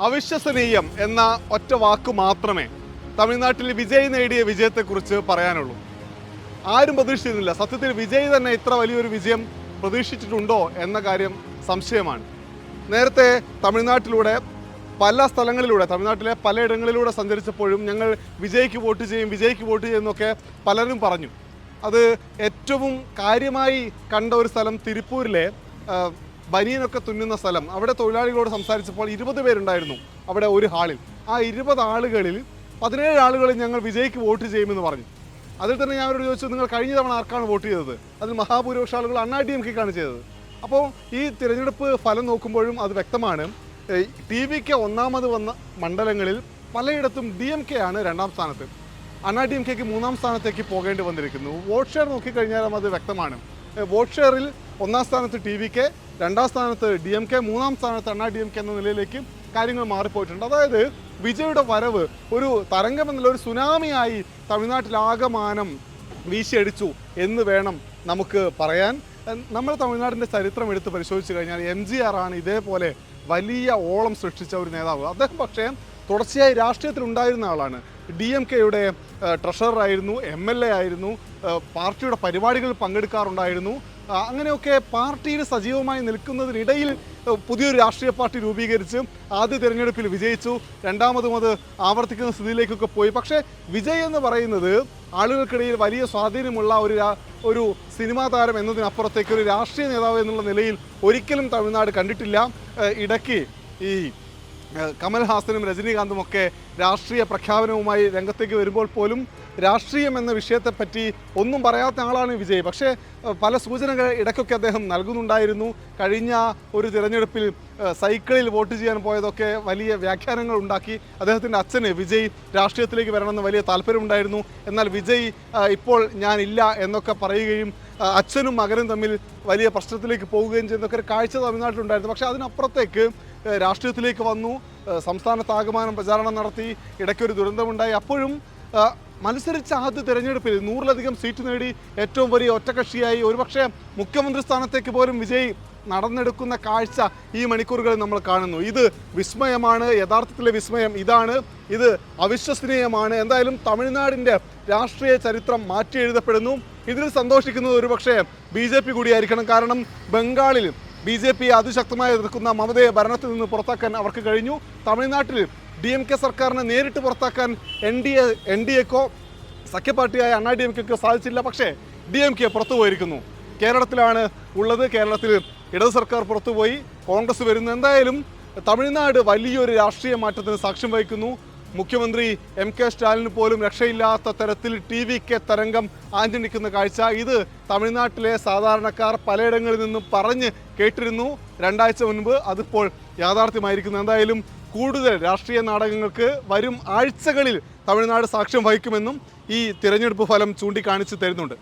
അവിശ്വസനീയം എന്ന ഒറ്റ വാക്ക് മാത്രമേ തമിഴ്നാട്ടിൽ വിജയ് നേടിയ വിജയത്തെക്കുറിച്ച് പറയാനുള്ളൂ. ആരും പ്രതീക്ഷിച്ചിരുന്നില്ല. സത്യത്തിൽ വിജയ് തന്നെ ഇത്ര വലിയൊരു വിജയം പ്രതീക്ഷിച്ചിട്ടുണ്ടോ എന്ന കാര്യം സംശയമാണ്. നേരത്തെ തമിഴ്നാട്ടിലൂടെ പല സ്ഥലങ്ങളിലൂടെ, തമിഴ്നാട്ടിലെ പലയിടങ്ങളിലൂടെ സഞ്ചരിച്ചപ്പോഴും ഞങ്ങൾ വിജയ്ക്ക് വോട്ട് ചെയ്യും എന്നൊക്കെ പലരും പറഞ്ഞു. അത് ഏറ്റവും കാര്യമായി കണ്ട ഒരു സ്ഥലം തിരുപ്പൂരിലെ ബനിയനൊക്കെ തുന്നുന്ന സ്ഥലം. അവിടെ തൊഴിലാളികളോട് സംസാരിച്ചപ്പോൾ 20 പേരുണ്ടായിരുന്നു അവിടെ ഒരു ഹാളിൽ. ആ 20 ആളുകളിൽ 17 ആളുകൾ ഞങ്ങൾ വിജയ്ക്ക് വോട്ട് ചെയ്യുമെന്ന് പറഞ്ഞു. അതിൽ തന്നെ ഞാൻ അവരോട് ചോദിച്ചു, നിങ്ങൾ കഴിഞ്ഞ തവണ ആർക്കാണ് വോട്ട് ചെയ്തത്? അതിൽ മഹാഭൂരിപക്ഷ ആളുകൾ അണ്ണാ DMK-ക്കാണ് ചെയ്തത്. അപ്പോൾ ഈ തിരഞ്ഞെടുപ്പ് ഫലം നോക്കുമ്പോഴും അത് വ്യക്തമാണ്. TVK ഒന്നാമത് വന്ന മണ്ഡലങ്ങളിൽ പലയിടത്തും DMK ആണ് 2ാം സ്ഥാനത്ത്. അണ്ണാ DMK-ക്ക് 3ാം സ്ഥാനത്തേക്ക് പോകേണ്ടി വന്നിരിക്കുന്നു. വോട്ട് ഷെയർ നോക്കിക്കഴിഞ്ഞാലും അത് വ്യക്തമാണ്. വോട്ട് ഷെയറിൽ 1ാം സ്ഥാനത്ത് TVK, 2ാം സ്ഥാനത്ത് DMK, 3ാം സ്ഥാനത്ത് അണ്ണാ DMK എന്ന നിലയിലേക്ക് കാര്യങ്ങൾ മാറിപ്പോയിട്ടുണ്ട്. അതായത് വിജയുടെ വരവ് ഒരു തരംഗമെന്നുള്ള ഒരു സുനാമിയായി തമിഴ്നാട്ടിലാകമാനം വീശിയടിച്ചു എന്ന് വേണം നമുക്ക് പറയാൻ. നമ്മൾ തമിഴ്നാടിൻ്റെ ചരിത്രം എടുത്ത് പരിശോധിച്ച് കഴിഞ്ഞാൽ MGR ആണ് ഇതേപോലെ വലിയ ഓളം സൃഷ്ടിച്ച ഒരു നേതാവ്. അദ്ദേഹം പക്ഷേ തുടർച്ചയായി രാഷ്ട്രീയത്തിൽ ഉണ്ടായിരുന്ന ആളാണ്. DMK-യുടെ ട്രഷററായിരുന്നു, MLA ആയിരുന്നു, പാർട്ടിയുടെ പരിപാടികളിൽ പങ്കെടുക്കാറുണ്ടായിരുന്നു. അങ്ങനെയൊക്കെ പാർട്ടിയിൽ സജീവമായി നിൽക്കുന്നതിനിടയിൽ പുതിയൊരു രാഷ്ട്രീയ പാർട്ടി രൂപീകരിച്ച് ആദ്യ തിരഞ്ഞെടുപ്പിൽ വിജയിച്ചു. രണ്ടാമതും അത് ആവർത്തിക്കുന്ന സ്ഥിതിയിലേക്കൊക്കെ പോയി. പക്ഷേ വിജയ് എന്ന് പറയുന്നത് ആളുകൾക്കിടയിൽ വലിയ സ്വാധീനമുള്ള ഒരു സിനിമാ താരം എന്നതിനപ്പുറത്തേക്ക് ഒരു രാഷ്ട്രീയ നേതാവ് എന്നുള്ള നിലയിൽ ഒരിക്കലും തമിഴ്നാട് കണ്ടിട്ടില്ല. ഇടയ്ക്ക് ഈ കമൽഹാസനും രജനീകാന്തും ഒക്കെ രാഷ്ട്രീയ പ്രഖ്യാപനവുമായി രംഗത്തേക്ക് വരുമ്പോൾ പോലും രാഷ്ട്രീയം എന്ന വിഷയത്തെപ്പറ്റി ഒന്നും പറയാത്ത ആളാണ് വിജയ്. പക്ഷേ പല സൂചനകൾ ഇടയ്ക്കൊക്കെ അദ്ദേഹം നൽകുന്നുണ്ടായിരുന്നു. കഴിഞ്ഞ ഒരു തിരഞ്ഞെടുപ്പിൽ സൈക്കിളിൽ വോട്ട് ചെയ്യാൻ പോയതൊക്കെ വലിയ വ്യാഖ്യാനങ്ങൾ ഉണ്ടാക്കി. അദ്ദേഹത്തിൻ്റെ അച്ഛന് വിജയ് രാഷ്ട്രീയത്തിലേക്ക് വരണമെന്ന് വലിയ താല്പര്യമുണ്ടായിരുന്നു. എന്നാൽ വിജയ് ഇപ്പോൾ ഞാനില്ല എന്നൊക്കെ പറയുകയും അച്ഛനും മകനും തമ്മിൽ വലിയ പ്രശ്നത്തിലേക്ക് പോവുകയും ചെയ്യുന്നതൊക്കെ ഒരു കാഴ്ച തമിഴ്നാട്ടിലുണ്ടായിരുന്നു. പക്ഷേ അതിനപ്പുറത്തേക്ക് രാഷ്ട്രീയത്തിലേക്ക് വന്നു, സംസ്ഥാനത്താകമാനം പ്രചാരണം നടത്തി, ഇടയ്ക്കൊരു ദുരന്തമുണ്ടായി. അപ്പോഴും മത്സരിച്ച ആദ്യ തിരഞ്ഞെടുപ്പിൽ 100-ലധികം സീറ്റ് നേടി ഏറ്റവും വലിയ ഒറ്റകക്ഷിയായി ഒരുപക്ഷെ മുഖ്യമന്ത്രി സ്ഥാനത്തേക്ക് പോലും വിജയ് നടന്നെടുക്കുന്ന കാഴ്ച ഈ മണിക്കൂറുകളിൽ നമ്മൾ കാണുന്നു. ഇത് വിസ്മയമാണ്. യഥാർത്ഥത്തിലെ വിസ്മയം ഇതാണ്. ഇത് അവിശ്വസനീയമാണ്. എന്തായാലും തമിഴ്നാടിൻ്റെ രാഷ്ട്രീയ ചരിത്രം മാറ്റി എഴുതപ്പെടുന്നു. ഇതിൽ സന്തോഷിക്കുന്നത് ഒരുപക്ഷെ BJP കൂടിയായിരിക്കണം. കാരണം ബംഗാളിൽ BJP അതിശക്തമായി എതിർക്കുന്ന മമതയെ ഭരണത്തിൽ നിന്ന് പുറത്താക്കാൻ അവർക്ക് കഴിഞ്ഞു. തമിഴ്നാട്ടിൽ DMK സർക്കാരിനെ നേരിട്ട് പുറത്താക്കാൻ NDA-ക്കോ സഖ്യപാർട്ടിയായ അണ്ണാ DMK-ക്കോ സാധിച്ചില്ല. പക്ഷേ DMK പുറത്തു പോയിരിക്കുന്നു. കേരളത്തിലാണ് ഉള്ളത്. കേരളത്തിൽ ഇടത് സർക്കാർ പുറത്തുപോയി, കോൺഗ്രസ് വരുന്നു. എന്തായാലും തമിഴ്നാട് വലിയൊരു രാഷ്ട്രീയ മാറ്റത്തിന് സാക്ഷ്യം വഹിക്കുന്നു. മുഖ്യമന്ത്രി MK സ്റ്റാലിന് പോലും രക്ഷയില്ലാത്ത തരത്തിൽ TVK തരംഗം ആഞ്ഞടിക്കുന്ന കാഴ്ച ഇത് തമിഴ്നാട്ടിലെ സാധാരണക്കാർ പലയിടങ്ങളിൽ നിന്നും പറഞ്ഞ് കേട്ടിരുന്നു. 2 ആഴ്ച മുൻപ് അതിപ്പോൾ യാഥാർത്ഥ്യമായിരിക്കുന്നു. എന്തായാലും കൂടുതൽ രാഷ്ട്രീയ നാടകങ്ങൾക്ക് വരും ആഴ്ചകളിൽ തമിഴ്നാട് സാക്ഷ്യം വഹിക്കുമെന്നും ഈ തിരഞ്ഞെടുപ്പ് ഫലം ചൂണ്ടിക്കാണിച്ച് തരുന്നുണ്ട്.